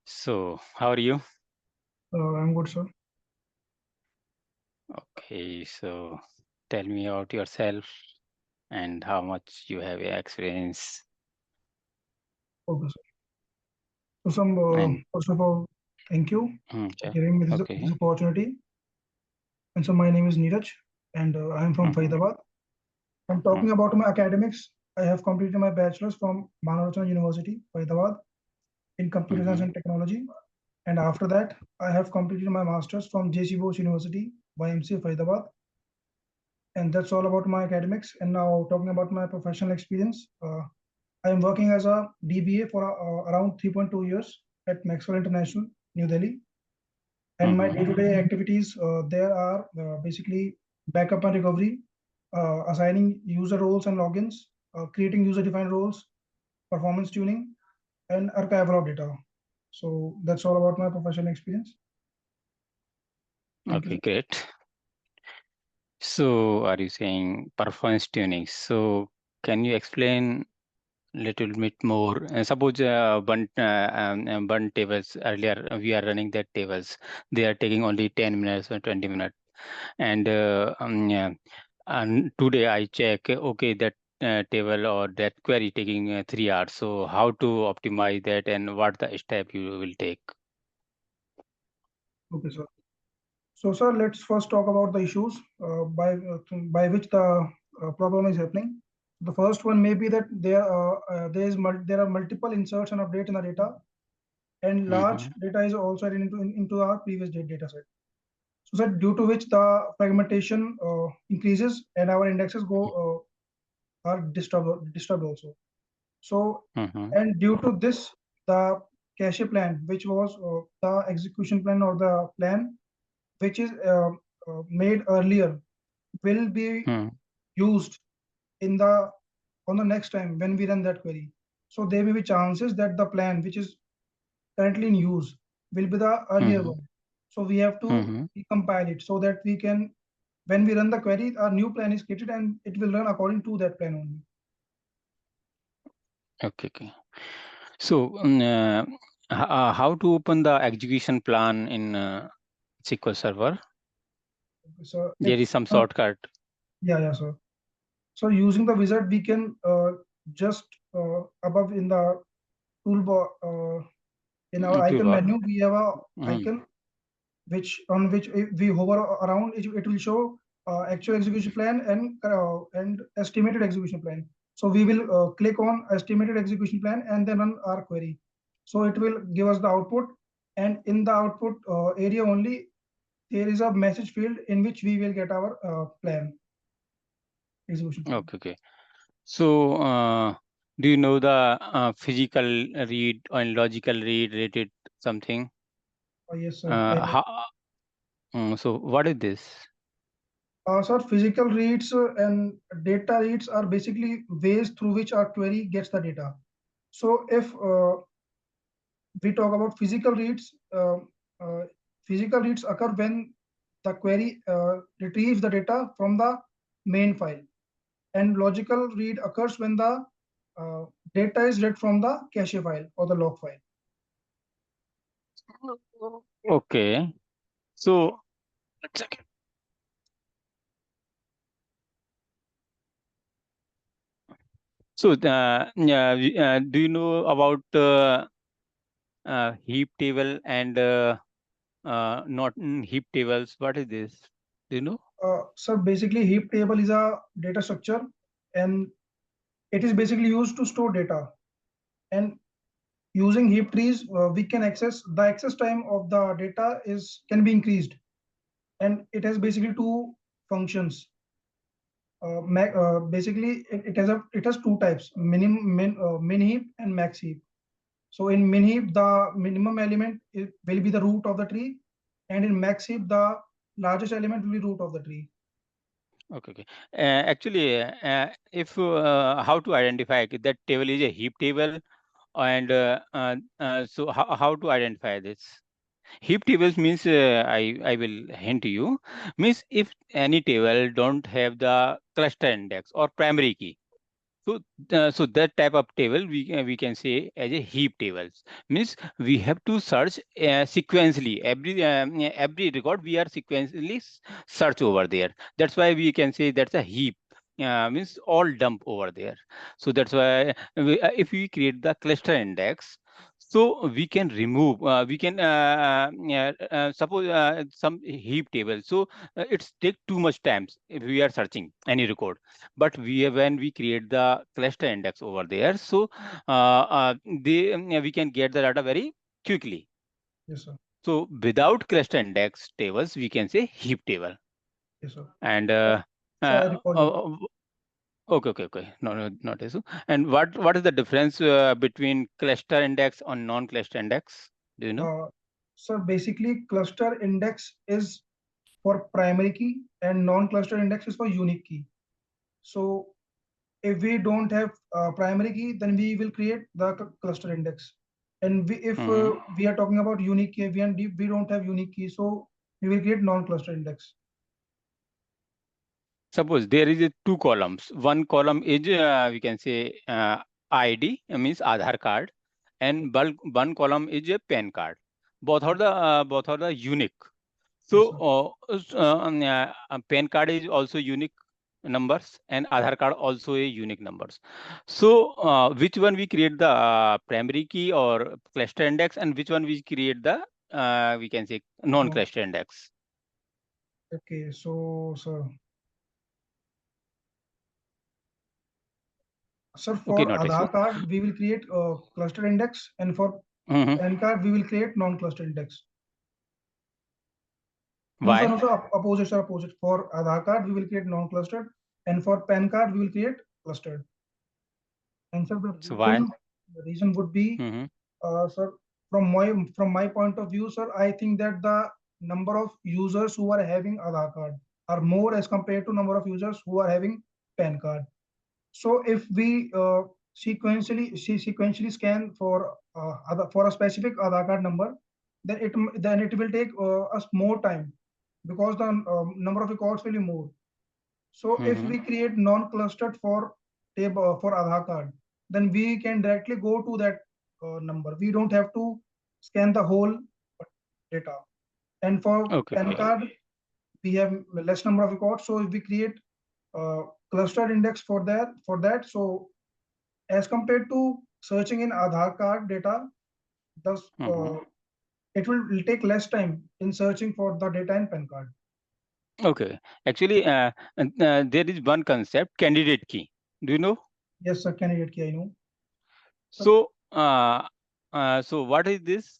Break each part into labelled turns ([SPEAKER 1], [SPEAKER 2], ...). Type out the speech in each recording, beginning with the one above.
[SPEAKER 1] So, how are you?
[SPEAKER 2] I'm good, sir.
[SPEAKER 1] Okay, so tell me about yourself and how much you have experience.
[SPEAKER 2] Okay, sir. So,
[SPEAKER 1] And
[SPEAKER 2] first of all, thank you for
[SPEAKER 1] okay,
[SPEAKER 2] giving me this
[SPEAKER 1] okay,
[SPEAKER 2] opportunity. And so, my name is Neeraj, and I am from
[SPEAKER 1] mm-hmm,
[SPEAKER 2] Faridabad. I'm talking
[SPEAKER 1] mm-hmm,
[SPEAKER 2] about my academics. I have completed my bachelor's from Manavachan University, Faridabad, in computer science
[SPEAKER 1] mm-hmm.
[SPEAKER 2] and technology. And after that, I have completed my master's from JC Bose University, YMCA, Faridabad. And that's all about my academics. And now, talking about my professional experience, I am working as a DBA for around 3.2 years at Maxwell International, New Delhi. And my
[SPEAKER 1] Mm-hmm.
[SPEAKER 2] day-to-day activities there are basically backup and recovery, assigning user roles and logins, creating user-defined roles, performance tuning, and archival of data. So that's all about my professional experience. Thank you,
[SPEAKER 1] Okay,
[SPEAKER 2] sir.
[SPEAKER 1] great. So, are you saying performance tuning? So, can you explain little bit more? Suppose one tables earlier we are running that tables. They are taking only 10 minutes or 20 minutes, and yeah. And today I check, okay, that table or that query taking 3 hours. So how to optimize that and what the step you will take?
[SPEAKER 2] Okay, sir. So, sir, let's first talk about the issues by which the problem is happening. The first one may be that there are multiple inserts and updates in the data, and large
[SPEAKER 1] Mm-hmm.
[SPEAKER 2] data is also added into our previous data set. So that due to which the fragmentation increases and our indexes go are disturbed also. So
[SPEAKER 1] Mm-hmm.
[SPEAKER 2] and due to this, the cache plan, which was the execution plan or the plan which is made earlier, will be used in the on the next time when we run that query. So there may be chances that the plan which is currently in use will be the earlier
[SPEAKER 1] Mm-hmm.
[SPEAKER 2] one. So we have to
[SPEAKER 1] Mm-hmm.
[SPEAKER 2] recompile it so that we can, when we run the query, a new plan is created and it will run according to that plan only.
[SPEAKER 1] Okay, okay. So how to open the execution plan in SQL Server?
[SPEAKER 2] So
[SPEAKER 1] There is
[SPEAKER 2] it's
[SPEAKER 1] some shortcut.
[SPEAKER 2] yeah, yeah. So using the wizard, we can just above in the toolbar in our icon
[SPEAKER 1] Toolbar.
[SPEAKER 2] menu, we have a
[SPEAKER 1] Mm-hmm.
[SPEAKER 2] icon which if we hover around, it will show actual execution plan and estimated execution plan. So we will click on estimated execution plan and then run our query. So it will give us the output, and in the output area only there is a message field in which we will get our plan execution plan.
[SPEAKER 1] Okay, okay. So do you know the physical read and logical read related something?
[SPEAKER 2] Yes, sir.
[SPEAKER 1] How, so what is this?
[SPEAKER 2] Sir, physical reads and data reads are basically ways through which our query gets the data. So if we talk about uh, physical reads occur when the query retrieves the data from the main file, and logical read occurs when the uh, data is read from the cache file or the log file.
[SPEAKER 1] Okay. So, one second. So, do you know about heap table and not heap tables? What is this? Do you know?
[SPEAKER 2] So basically, heap table is a data structure, and it is basically used to store data. And using heap trees, we can access the access time of the data is can be increased, and it has basically two functions. Basically, it has two types: min heap and max heap. So in min heap, the minimum element will be the root of the tree, and in max heap, the largest element will be root of the tree.
[SPEAKER 1] Okay, okay. Actually, if how to identify that table is a heap table, and so how to identify this? Heap tables means I will hint you means if any table don't have the cluster index or primary key, So, so that type of table we can say as a heap tables. Means we have to search sequentially every record we are sequentially search over there. That's why we can say that's a heap. Means all dump over there. So that's why if we create the cluster index, so we can remove. We can suppose some heap table. So it's take too much times if we are searching any record, but when we create the cluster index over there, so we can get the data very quickly.
[SPEAKER 2] Yes, sir.
[SPEAKER 1] So without cluster index tables we can say heap table.
[SPEAKER 2] Yes, sir.
[SPEAKER 1] And
[SPEAKER 2] So I
[SPEAKER 1] uh,
[SPEAKER 2] recall you.
[SPEAKER 1] uh, okay, no, not issue. And what is the difference between cluster index and non-cluster index, do you know?
[SPEAKER 2] So basically, cluster index is for primary key and non-cluster index is for unique key. So if we don't have primary key, then we will create the cluster index. And if
[SPEAKER 1] Mhm.
[SPEAKER 2] we are talking about unique key, we don't have unique key, so we will create non-cluster index.
[SPEAKER 1] Suppose there is a two columns. One column is we can say ID, means Aadhaar card, and one column is a PAN card. Both are the unique.
[SPEAKER 2] Yes,
[SPEAKER 1] So
[SPEAKER 2] sir.
[SPEAKER 1] PAN card is also unique numbers, and Aadhaar card also a unique numbers. So which one we create the primary key or cluster index, and which one we create the we can say
[SPEAKER 2] No.
[SPEAKER 1] non-cluster index?
[SPEAKER 2] Okay, so sir,
[SPEAKER 1] Okay,
[SPEAKER 2] for
[SPEAKER 1] not issue.
[SPEAKER 2] Aadhaar card, we will create a cluster index, and for
[SPEAKER 1] Mhm.
[SPEAKER 2] PAN card, we will create non-cluster index. No, sir,
[SPEAKER 1] Why?
[SPEAKER 2] no, sir. Opposite, sir, opposite. For Aadhaar card, we will create non-clustered, and for PAN card, we will create clustered. And sir,
[SPEAKER 1] So why?
[SPEAKER 2] the reason would be,
[SPEAKER 1] Mm-hmm.
[SPEAKER 2] sir, from my point of view, sir, I think that the number of users who are having Aadhaar card are more as compared to number of users who are having PAN card. So if we sequentially scan for for a specific Aadhaar card number, then it will take us more time because the number of records will be more. So if
[SPEAKER 1] Mm-hmm.
[SPEAKER 2] we create non-clustered for table for Aadhaar card, then we can directly go to that number. We don't have to scan the whole data. And for
[SPEAKER 1] Okay,
[SPEAKER 2] PAN
[SPEAKER 1] okay.
[SPEAKER 2] card, we have less number of records. So if we create clustered index for that, so as compared to searching in Aadhaar card data, thus
[SPEAKER 1] Mm-hmm.
[SPEAKER 2] it will take less time in searching for the data in PAN card.
[SPEAKER 1] Okay. Actually, there is one concept, candidate key. Do you know?
[SPEAKER 2] Yes, sir, candidate key, I know. So,
[SPEAKER 1] So, so what is this?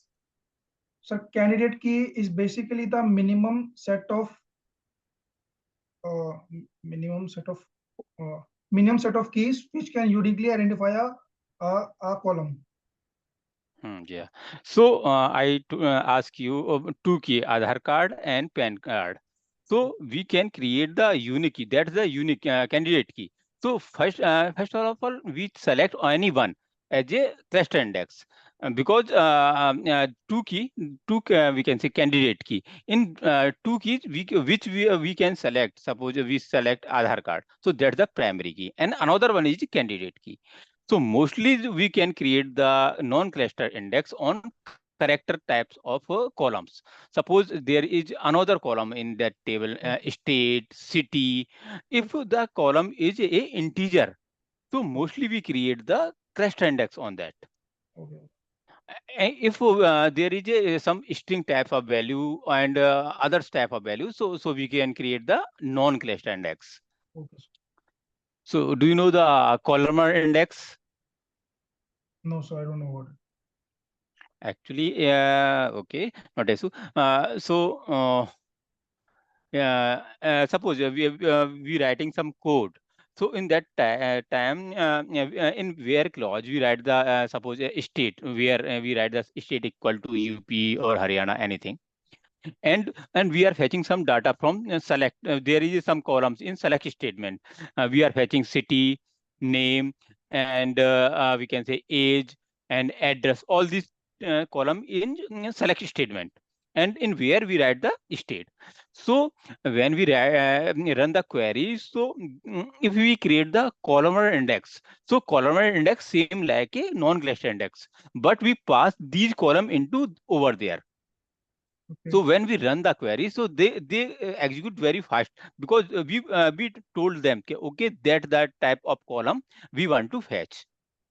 [SPEAKER 2] so candidate key is basically the uh, minimum set of uh, minimum set of keys which can uniquely identify a column.
[SPEAKER 1] Yeah. So ask you two key, Aadhaar card and PAN card. So we can create the unique key. That's the unique candidate key. So first of all, we select any one as a cluster index. Because we can say candidate key. In two keys, we can select. Suppose we select Aadhaar card. So that's the primary key, and another one is the candidate key. So mostly we can create the non-cluster index on character types of columns. Suppose there is another column in that table,
[SPEAKER 2] Okay,
[SPEAKER 1] state, city. If the column is a integer, so
[SPEAKER 2] okay,
[SPEAKER 1] mostly we create the cluster index on that.
[SPEAKER 2] okay,
[SPEAKER 1] If there is some string type of value and others type of value, so we can create the non-cluster index.
[SPEAKER 2] okay.
[SPEAKER 1] So do you know the columnar index?
[SPEAKER 2] No, sir, I don't know what.
[SPEAKER 1] Actually, okay, not issue. So, suppose we writing some code. So in that time, in where clause we write the suppose a state where we write the state equal to UP or Haryana anything, and we are fetching some data from select. There is some columns in select statement. We are fetching city, name, and we can say age and address. All these column in select statement, and in where we write the state. So when we run the query, so if we create the columnar index, so columnar index same like a non-cluster index, but we pass these column into over there.
[SPEAKER 2] Okay.
[SPEAKER 1] So when we run the query, so they execute very fast, because we told them, okay, that type of column we want to fetch.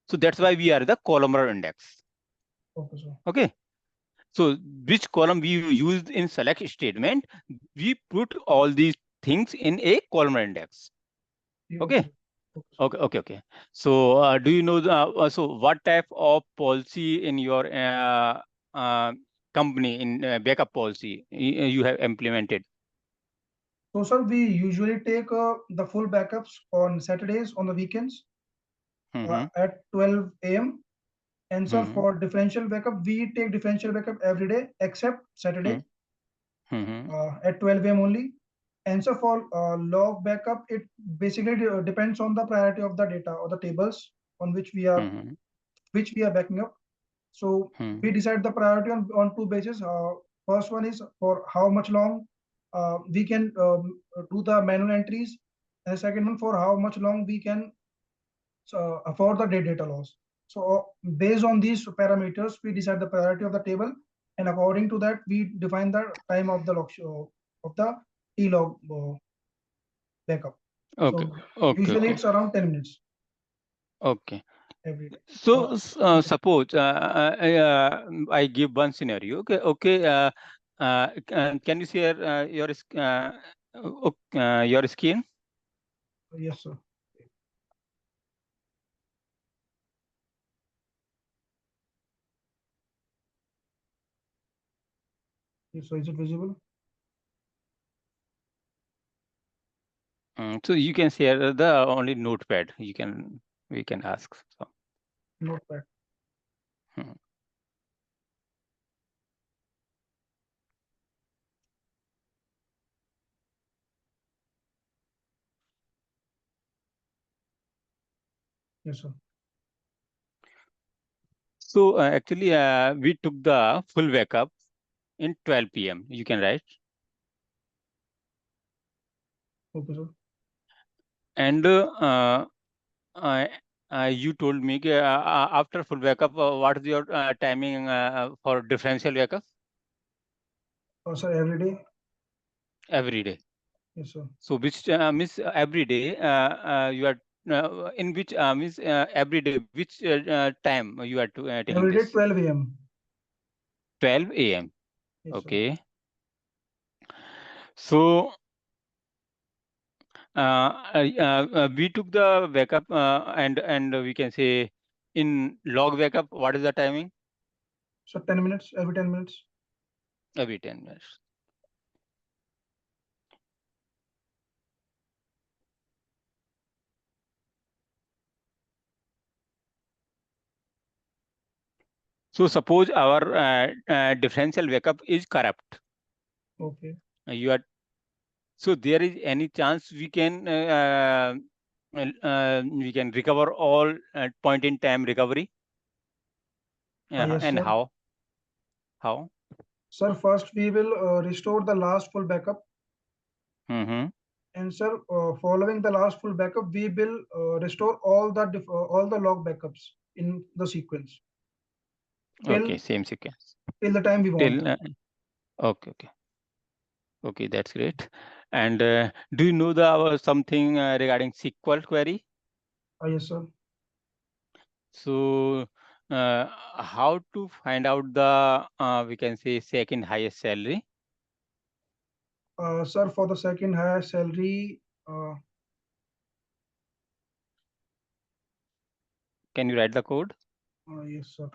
[SPEAKER 1] So that's why we are the columnar index.
[SPEAKER 2] Okay, sir.
[SPEAKER 1] Okay. So which column we used in select statement, we put all these things in a columnar index.
[SPEAKER 2] Yeah, okay,
[SPEAKER 1] Okay.
[SPEAKER 2] sir. Okay, sir.
[SPEAKER 1] Okay. So do you know so what type of policy in your uh, company, in backup policy you have implemented?
[SPEAKER 2] So, sir, we usually take the full backups on Saturdays on the weekends
[SPEAKER 1] Mm-hmm.
[SPEAKER 2] at 12 a.m. And sir,
[SPEAKER 1] Mm-hmm.
[SPEAKER 2] for differential backup, we take differential backup every day except Saturday
[SPEAKER 1] Mm-hmm.
[SPEAKER 2] at 12 a.m. only. And so for log backup, it basically depends on the priority of the data or the tables on
[SPEAKER 1] Mm-hmm.
[SPEAKER 2] which we are backing up. So we
[SPEAKER 1] Mm-hmm.
[SPEAKER 2] decide the priority on two bases. First one is for how much long we can do the manual entries, and the second one for how much long we can afford the data loss. So based on these parameters, we decide the priority of the table, and according to that, we define the time of the log of the T log backup.
[SPEAKER 1] Okay.
[SPEAKER 2] So
[SPEAKER 1] Okay.
[SPEAKER 2] usually
[SPEAKER 1] Okay.
[SPEAKER 2] it's around 10 minutes
[SPEAKER 1] Okay.
[SPEAKER 2] every day.
[SPEAKER 1] So
[SPEAKER 2] Weekend.
[SPEAKER 1] suppose I give one scenario. Okay. Okay. Can you share your screen?
[SPEAKER 2] Yes, sir. Yes, so is it visible?
[SPEAKER 1] So you can share the only notepad. We can ask. So,
[SPEAKER 2] Notepad.
[SPEAKER 1] hmm.
[SPEAKER 2] Yes, sir.
[SPEAKER 1] So actually, we took the full backup in 12 p.m. You can write,
[SPEAKER 2] Okay, sir.
[SPEAKER 1] and uh, you told me after full backup, what is your timing for differential backup
[SPEAKER 2] Sir, every day.
[SPEAKER 1] every day?
[SPEAKER 2] Yes, sir.
[SPEAKER 1] So which means every day you are in which means every day which time you are taking
[SPEAKER 2] Every day,
[SPEAKER 1] this?
[SPEAKER 2] 12 a.m.
[SPEAKER 1] 12 a.m.
[SPEAKER 2] Yes, sir.
[SPEAKER 1] Okay. So we took the backup and we can say in log backup, what is the timing?
[SPEAKER 2] So 10 minutes, every 10 minutes.
[SPEAKER 1] Every 10 minutes. So suppose our differential backup is corrupt.
[SPEAKER 2] Okay.
[SPEAKER 1] You are so there is any chance we can recover all at point in time recovery,
[SPEAKER 2] Yes,
[SPEAKER 1] and
[SPEAKER 2] sir.
[SPEAKER 1] how? How?
[SPEAKER 2] Sir, first we will restore the last full backup.
[SPEAKER 1] Mm-hmm.
[SPEAKER 2] And sir, following the last full backup, we will restore all the log backups in the sequence
[SPEAKER 1] Okay,
[SPEAKER 2] till
[SPEAKER 1] same sequence.
[SPEAKER 2] till the time we want.
[SPEAKER 1] Till okay. Okay, that's great. And do you know the something regarding SQL query?
[SPEAKER 2] Yes, sir.
[SPEAKER 1] So, uh, how to find out the we can say second highest salary?
[SPEAKER 2] Sir, for the second highest salary,
[SPEAKER 1] Can you write the code?
[SPEAKER 2] yes, sir.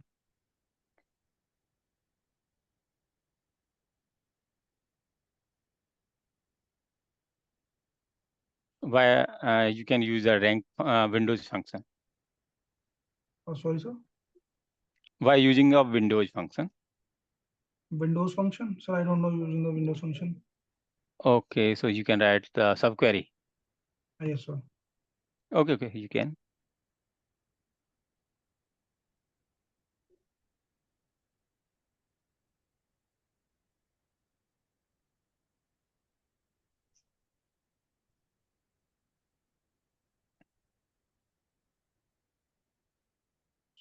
[SPEAKER 1] Why you can use a rank Windows function.
[SPEAKER 2] Sorry, sir.
[SPEAKER 1] Why using a Windows function?
[SPEAKER 2] Windows function. Sir, I don't know using the Windows function.
[SPEAKER 1] Okay, so you can write the subquery.
[SPEAKER 2] Yes, sir.
[SPEAKER 1] Okay, you can.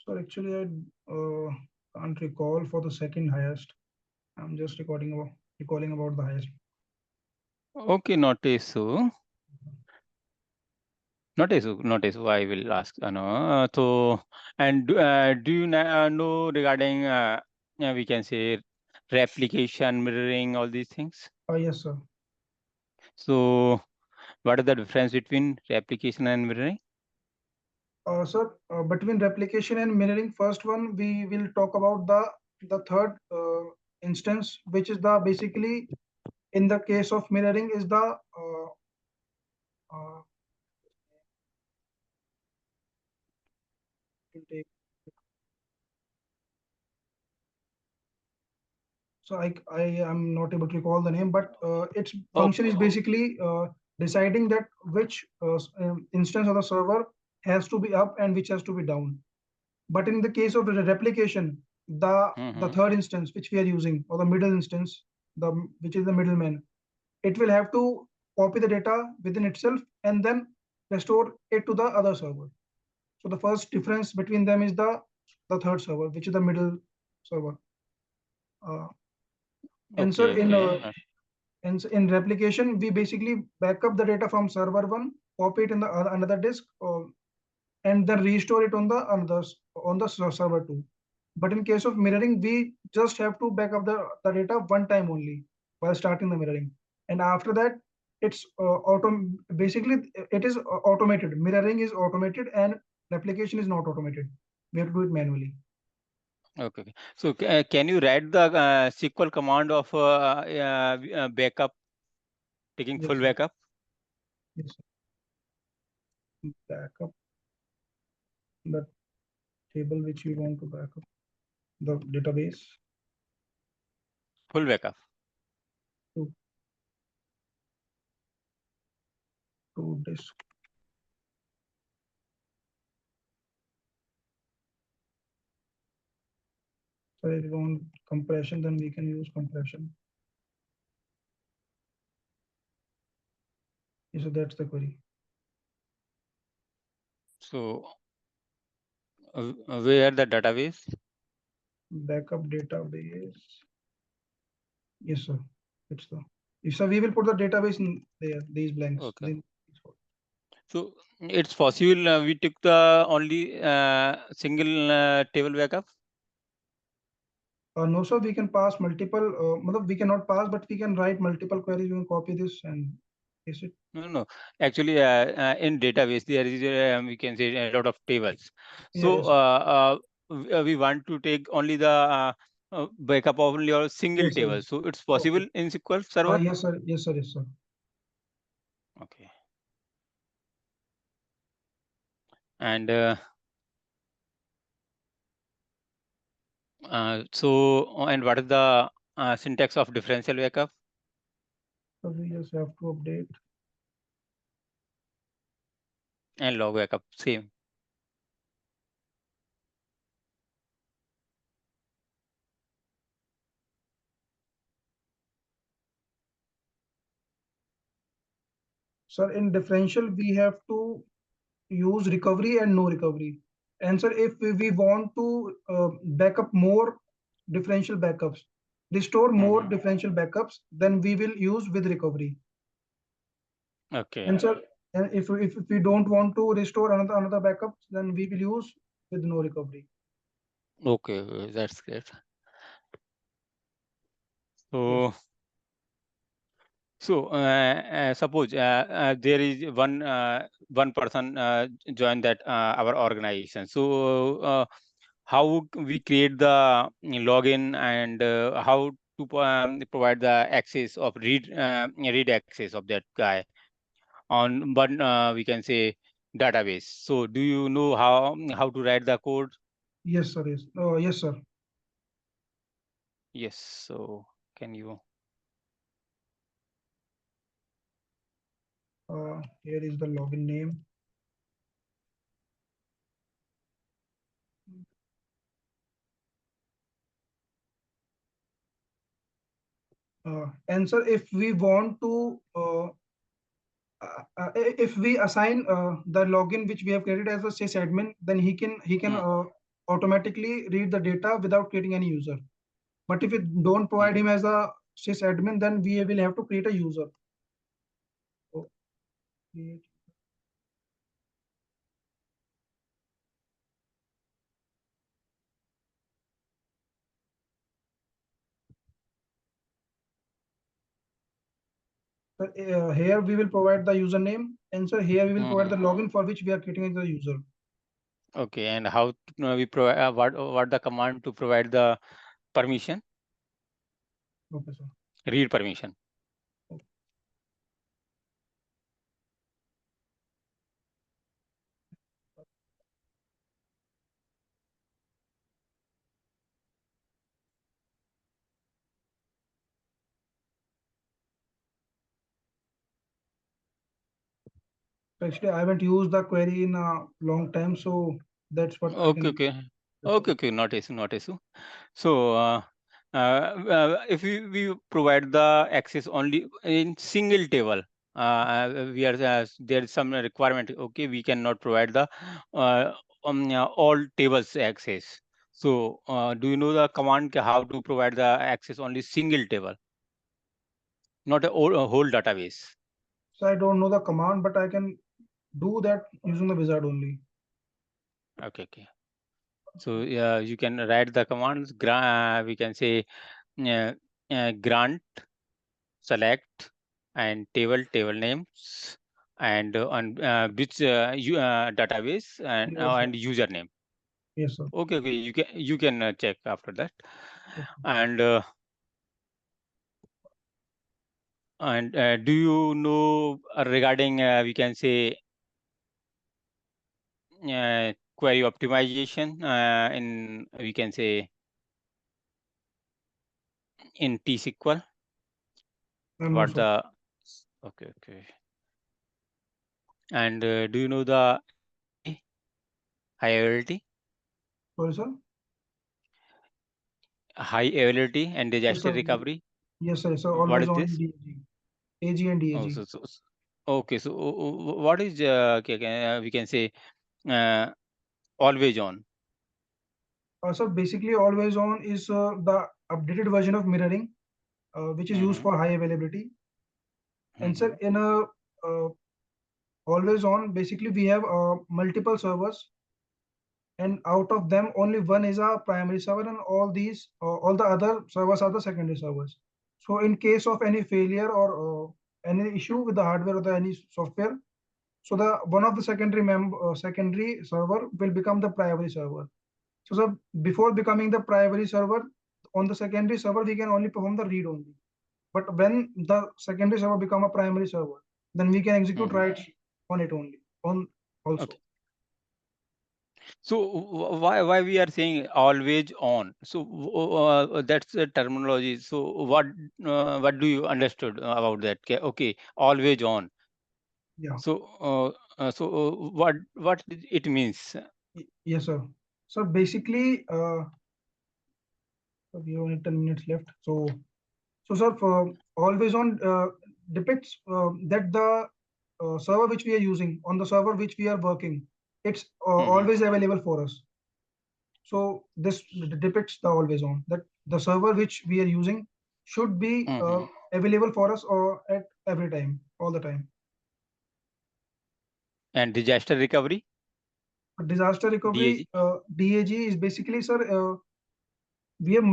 [SPEAKER 2] So actually, I can't recall for the second highest. I'm just recalling about the highest.
[SPEAKER 1] Okay, not issue. Not issue, not issue. I will ask. No. So, and do you know regarding we can say replication, mirroring, all these things?
[SPEAKER 2] Yes, sir.
[SPEAKER 1] So, what is the difference between replication and mirroring?
[SPEAKER 2] Sir, between replication and mirroring, first one we will talk about the third instance, which is the basically in the case of mirroring is the uh, will take- so I am not able to recall the name, but its function is
[SPEAKER 1] Okay.
[SPEAKER 2] basically deciding that which instance of the server has to be up and which has to be down. But in the case of the replication, the
[SPEAKER 1] Mm-hmm.
[SPEAKER 2] third instance which we are using, or the middle instance, the which is the middleman, it will have to copy the data within itself and then restore it to the other server. So the first difference between them is the third server, which is the middle server. Uh, and sir,
[SPEAKER 1] Okay. Okay.
[SPEAKER 2] in replication, we basically back up the data from server one, copy it in the another disk, and then restore it on the server two. But in case of mirroring, we just have to back up the data one time only while starting the mirroring. And after that, it's basically it is automated. Mirroring is automated and replication is not automated. We have to do it manually.
[SPEAKER 1] Okay. Okay. So, can you write the SQL command of backup, taking full
[SPEAKER 2] Yes,
[SPEAKER 1] backup?
[SPEAKER 2] yes. Back up the table which you want to back up the database
[SPEAKER 1] Full backup.
[SPEAKER 2] to disk. So if you want compression, then we can use compression. Yes, so that's the query.
[SPEAKER 1] So, where the database?
[SPEAKER 2] Backup database. Yes, sir. It's the. Yes, sir, we will put the database in there, these blanks.
[SPEAKER 1] Okay. So, it's possible we took the only single table backup.
[SPEAKER 2] No, sir, we can pass multiple, we cannot pass, but we can write multiple queries. We can copy this and paste it.
[SPEAKER 1] No, no. Actually, in database there is we can say a lot of tables.
[SPEAKER 2] Yeah,
[SPEAKER 1] So
[SPEAKER 2] yes,
[SPEAKER 1] we want to take only the backup of only a single
[SPEAKER 2] yes, sir.
[SPEAKER 1] table. So it's
[SPEAKER 2] Okay.
[SPEAKER 1] possible in SQL Server.
[SPEAKER 2] Yes, sir. Yes, sir. Yes, sir.
[SPEAKER 1] Okay. And and what is the syntax of differential backup
[SPEAKER 2] So we just have to update.
[SPEAKER 1] and log backup? Same.
[SPEAKER 2] Sir, in differential, we have to use recovery and no recovery. And sir, if we want to back up more differential backups, restore more
[SPEAKER 1] Mm-hmm.
[SPEAKER 2] differential backups, then we will use with recovery.
[SPEAKER 1] Okay.
[SPEAKER 2] And sir, and if we don't want to restore another backup, then we will use with no recovery.
[SPEAKER 1] Okay. That's great.
[SPEAKER 2] Yes.
[SPEAKER 1] So. So, suppose there is one person join that our organization. So, how we create the login and how to provide the access of read access of that guy on one we can say database. So, do you know how to write the code?
[SPEAKER 2] Yes, sir. Yes. Yes, sir.
[SPEAKER 1] Yes. So, can you?
[SPEAKER 2] Here is the login name. And sir, if we want to if we assign the login which we have created as a sysadmin, then he can
[SPEAKER 1] Hmm.
[SPEAKER 2] automatically read the data without creating any user. But if we don't provide him as a sysadmin, then we will have to create a user. So, create. Here we will provide the username, and so here we will provide the login for which we are creating the user.
[SPEAKER 1] Okay, and how we provide what the command to provide the permission?
[SPEAKER 2] Okay, sir.
[SPEAKER 1] Read permission.
[SPEAKER 2] Actually, I haven't used the query in a long time, so that's what I
[SPEAKER 1] Okay,
[SPEAKER 2] can
[SPEAKER 1] okay,
[SPEAKER 2] refer.
[SPEAKER 1] okay, not issue, not issue. So, if we provide the access only in single table, we are there is some requirement. Okay, we cannot provide the all tables access. So, do you know the command how to provide the access only single table, not a whole database?
[SPEAKER 2] So I don't know the command, but I can do that using the wizard only.
[SPEAKER 1] Okay, okay. So, you can write the commands. We can say uh, grant, select, and table names, and on which database
[SPEAKER 2] Yes, sir.
[SPEAKER 1] and username.
[SPEAKER 2] Yes, sir.
[SPEAKER 1] Okay, okay, you can check after that.
[SPEAKER 2] Okay.
[SPEAKER 1] And do you know regarding we can say query optimization in we can say in T-SQL?
[SPEAKER 2] No,
[SPEAKER 1] What
[SPEAKER 2] sir.
[SPEAKER 1] the okay, okay. And do you know the HA, high availability,
[SPEAKER 2] Sorry, sir.
[SPEAKER 1] high availability and
[SPEAKER 2] Yes,
[SPEAKER 1] disaster
[SPEAKER 2] sir.
[SPEAKER 1] recovery?
[SPEAKER 2] Yes, sir. So
[SPEAKER 1] What
[SPEAKER 2] always
[SPEAKER 1] is
[SPEAKER 2] on
[SPEAKER 1] this?
[SPEAKER 2] DAG, AG and
[SPEAKER 1] Oh,
[SPEAKER 2] DAG.
[SPEAKER 1] okay. So, what is okay, we can say uh, always on?
[SPEAKER 2] So basically, always on is the updated version of mirroring, which is used
[SPEAKER 1] Mm-hmm,
[SPEAKER 2] for high availability. And
[SPEAKER 1] mm-hmm,
[SPEAKER 2] sir, in a always on, basically we have multiple servers, and out of them, only one is a primary server, and all the other servers are the secondary servers. So in case of any failure or any issue with the hardware or any software, so the one of the secondary server will become the primary server. So, sir, before becoming the primary server, on the secondary server, we can only perform the read only. But when the secondary server become a primary server, then we can execute
[SPEAKER 1] mm-hmm.
[SPEAKER 2] writes on it only, on also.
[SPEAKER 1] Okay. So, why we are saying always on? So, that's the terminology. So, what do you understood about that? Okay, always on.
[SPEAKER 2] Yeah.
[SPEAKER 1] So, what it means?
[SPEAKER 2] Yes, sir. So basically, we have only 10 minutes left. So sir, for always on depicts that the server which we are using on the server which we are working, it's
[SPEAKER 1] Mm-hmm,
[SPEAKER 2] always available for us. So this depicts the always on that the server which we are using should be
[SPEAKER 1] mm-hmm.
[SPEAKER 2] available for us or at every time, all the time.
[SPEAKER 1] And disaster recovery,
[SPEAKER 2] Disaster recovery
[SPEAKER 1] DAG.
[SPEAKER 2] DAG is basically, sir, we have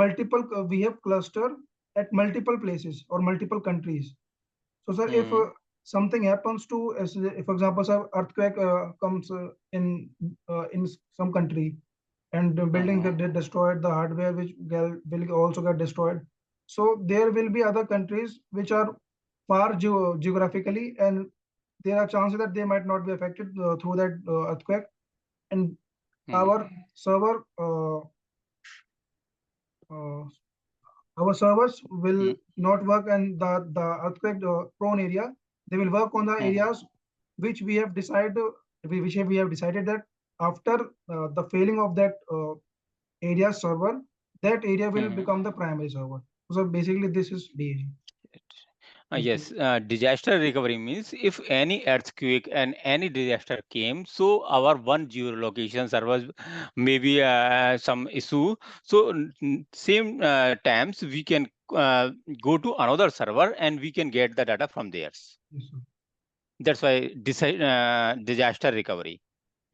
[SPEAKER 2] we have cluster at multiple places or multiple countries. So sir, if
[SPEAKER 1] Mm-hmm,
[SPEAKER 2] something happens to, for example, sir, earthquake comes in some country, and the building
[SPEAKER 1] mm-hmm,
[SPEAKER 2] get destroyed, the hardware which will also get destroyed. So there will be other countries which are far geographically, and there are chances that they might not be affected through that earthquake, and
[SPEAKER 1] mm-hmm,
[SPEAKER 2] our server uh, our servers will not work, and the earthquake prone area, they will work on the
[SPEAKER 1] mm-hmm,
[SPEAKER 2] areas which we have decided, we have decided that after the failing of that area server, that area will
[SPEAKER 1] mm-hmm.
[SPEAKER 2] become the primary server. So basically this is DAG.
[SPEAKER 1] Yes, disaster recovery means if any earthquake and any disaster came, so our one geolocation servers maybe some issue. So same times we can go to another server and we can get the data from there.
[SPEAKER 2] Yes, sir.
[SPEAKER 1] That's why disaster recovery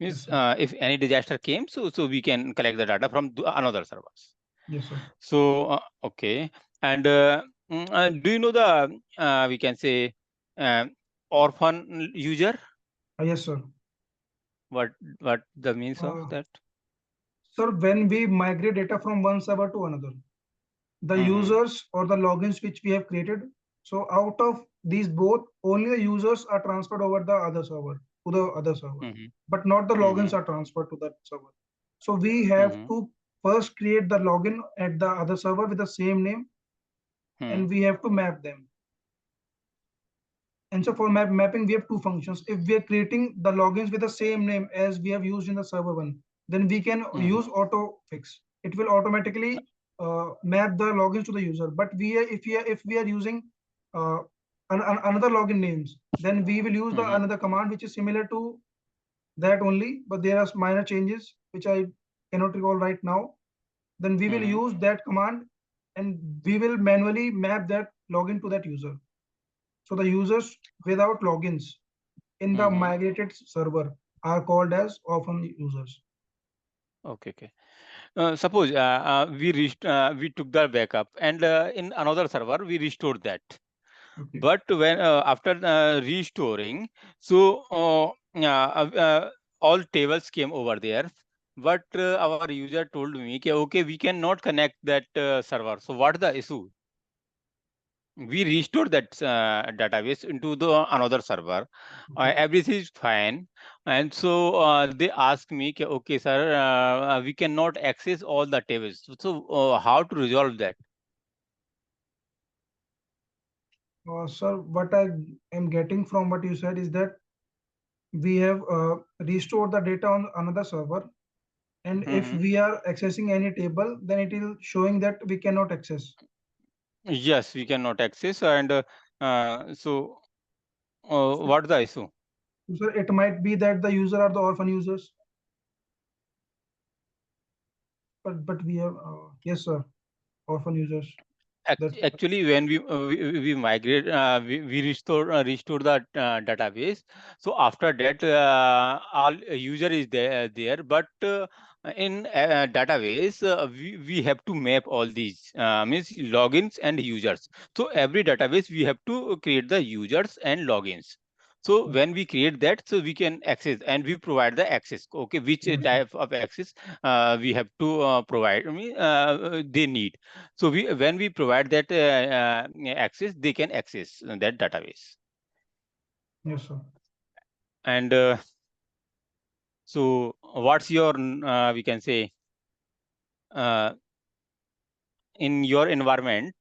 [SPEAKER 2] Yes,
[SPEAKER 1] means
[SPEAKER 2] sir.
[SPEAKER 1] if any disaster came, so we can collect the data from another servers.
[SPEAKER 2] Yes, sir.
[SPEAKER 1] So okay, and do you know the we can say uh, orphan user?
[SPEAKER 2] Yes, sir.
[SPEAKER 1] What what the means of
[SPEAKER 2] Uh,
[SPEAKER 1] that?
[SPEAKER 2] Sir, when we migrate data from one server to another, the
[SPEAKER 1] Mm-hmm,
[SPEAKER 2] users or the logins which we have created, so out of these both, only the users are transferred over the other server to the other server,
[SPEAKER 1] mm-hmm,
[SPEAKER 2] but not the logins
[SPEAKER 1] mm-hmm,
[SPEAKER 2] are transferred to that server. So we have
[SPEAKER 1] mm-hmm,
[SPEAKER 2] to first create the login at the other server with the same name,
[SPEAKER 1] mm-hmm,
[SPEAKER 2] and we have to map them. And so for mapping, we have two functions. If we are creating the logins with the same name as we have used in the server one, then we can use
[SPEAKER 1] mm-hmm,
[SPEAKER 2] auto fix. It will automatically map the logins to the user. But if we are using uh, another login names, then we will use the
[SPEAKER 1] mm-hmm,
[SPEAKER 2] another command which is similar to that only, but there are minor changes which I cannot recall right now. Then we will
[SPEAKER 1] mm-hmm,
[SPEAKER 2] use that command and we will manually map that login to that user. So the users without logins in the
[SPEAKER 1] mm-hmm.
[SPEAKER 2] migrated server are called as orphan users.
[SPEAKER 1] Okay, okay. Suppose we took the backup and in another server we restored that.
[SPEAKER 2] Okay.
[SPEAKER 1] But when after restoring, so all tables came over there. But our user told me, okay, we cannot connect that server. So what the issue? We restore that database into the another server.
[SPEAKER 2] Okay.
[SPEAKER 1] Everything is fine, and so they ask me, okay, sir, we cannot access all the tables. So how to resolve that?
[SPEAKER 2] Sir, what I am getting from what you said is that we have restored the data on another server, and if
[SPEAKER 1] Hmm.
[SPEAKER 2] we are accessing any table, then it is showing that we cannot access.
[SPEAKER 1] Yes, we cannot access, and so
[SPEAKER 2] So,
[SPEAKER 1] what the issue?
[SPEAKER 2] sir, it might be that the user are the orphan users, but we have yes, sir, orphan users. That's
[SPEAKER 1] Actually, when we migrate, we restore the database. So after that, all user is there, but in database we have to map all these means logins and users. So every database we have to create the users and logins. So when we create that, so we can access and we provide the access. Okay, which
[SPEAKER 2] yes, sir.
[SPEAKER 1] type of access we have to provide. I mean, they need. So when we provide that access, they can access that database.
[SPEAKER 2] Yes, sir.
[SPEAKER 1] And so, what's your we can say uh, in your environment?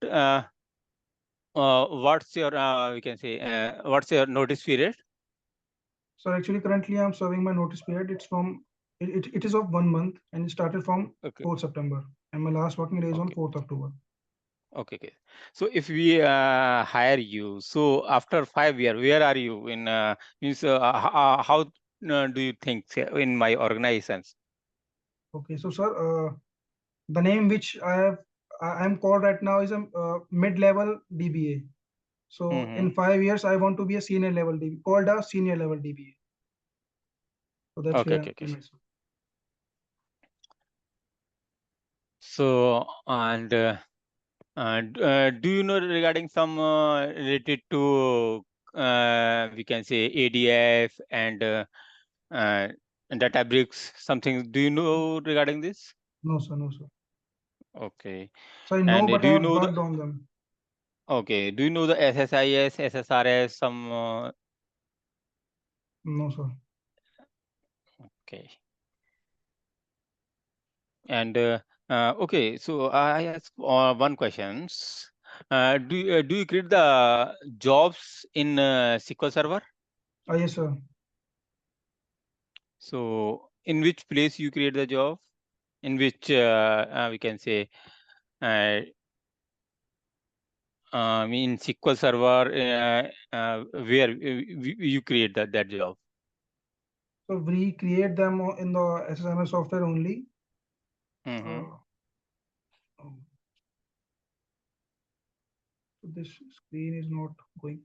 [SPEAKER 1] What's your we can say what's your notice period?
[SPEAKER 2] So actually, currently I'm serving my notice period. It's from it is of 1 month and it started from
[SPEAKER 1] Okay,
[SPEAKER 2] 4th September. And my last working day is on
[SPEAKER 1] okay,
[SPEAKER 2] 4th October.
[SPEAKER 1] okay, okay. So if we hire you, so after 5 years, where are you in? Means how do you think in my organizations?
[SPEAKER 2] Okay, so sir, the name which I am called right now is a mid-level DBA. So
[SPEAKER 1] Mm-hmm.
[SPEAKER 2] in 5 years, I want to be a senior level DBA, called a senior level DBA. So that's
[SPEAKER 1] Okay,
[SPEAKER 2] where
[SPEAKER 1] okay, okay.
[SPEAKER 2] I'm at.
[SPEAKER 1] So and do you know regarding some related to we can say ADF and uh, Databricks something? Do you know regarding this?
[SPEAKER 2] No, sir, no, sir.
[SPEAKER 1] Okay.
[SPEAKER 2] So I know,
[SPEAKER 1] And
[SPEAKER 2] but
[SPEAKER 1] do
[SPEAKER 2] I
[SPEAKER 1] you
[SPEAKER 2] have
[SPEAKER 1] know the
[SPEAKER 2] worked on them.
[SPEAKER 1] okay? Do you know the SSIS, SSRS? Some
[SPEAKER 2] No, sir.
[SPEAKER 1] okay. And okay. So I ask one questions. Do you create the jobs in SQL Server?
[SPEAKER 2] Yes, sir.
[SPEAKER 1] So, in which place you create the job? In which we can say uh, In SQL Server, where you create that job?
[SPEAKER 2] So we create them in the SSMS software only.
[SPEAKER 1] Mm-hmm.
[SPEAKER 2] Um, so this screen is not going.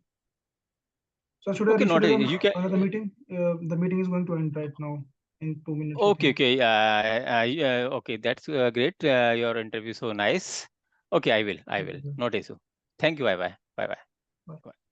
[SPEAKER 2] So should I
[SPEAKER 1] Okay, not
[SPEAKER 2] reschedule
[SPEAKER 1] you can.
[SPEAKER 2] another meeting? The meeting is going to end right now in 2 minutes, I
[SPEAKER 1] Okay,
[SPEAKER 2] think.
[SPEAKER 1] okay. Okay, that's great. Your interview so nice. Okay, I will.
[SPEAKER 2] Thank you, sir.
[SPEAKER 1] Not issue. Thank you. Bye bye. Bye bye.
[SPEAKER 2] Bye.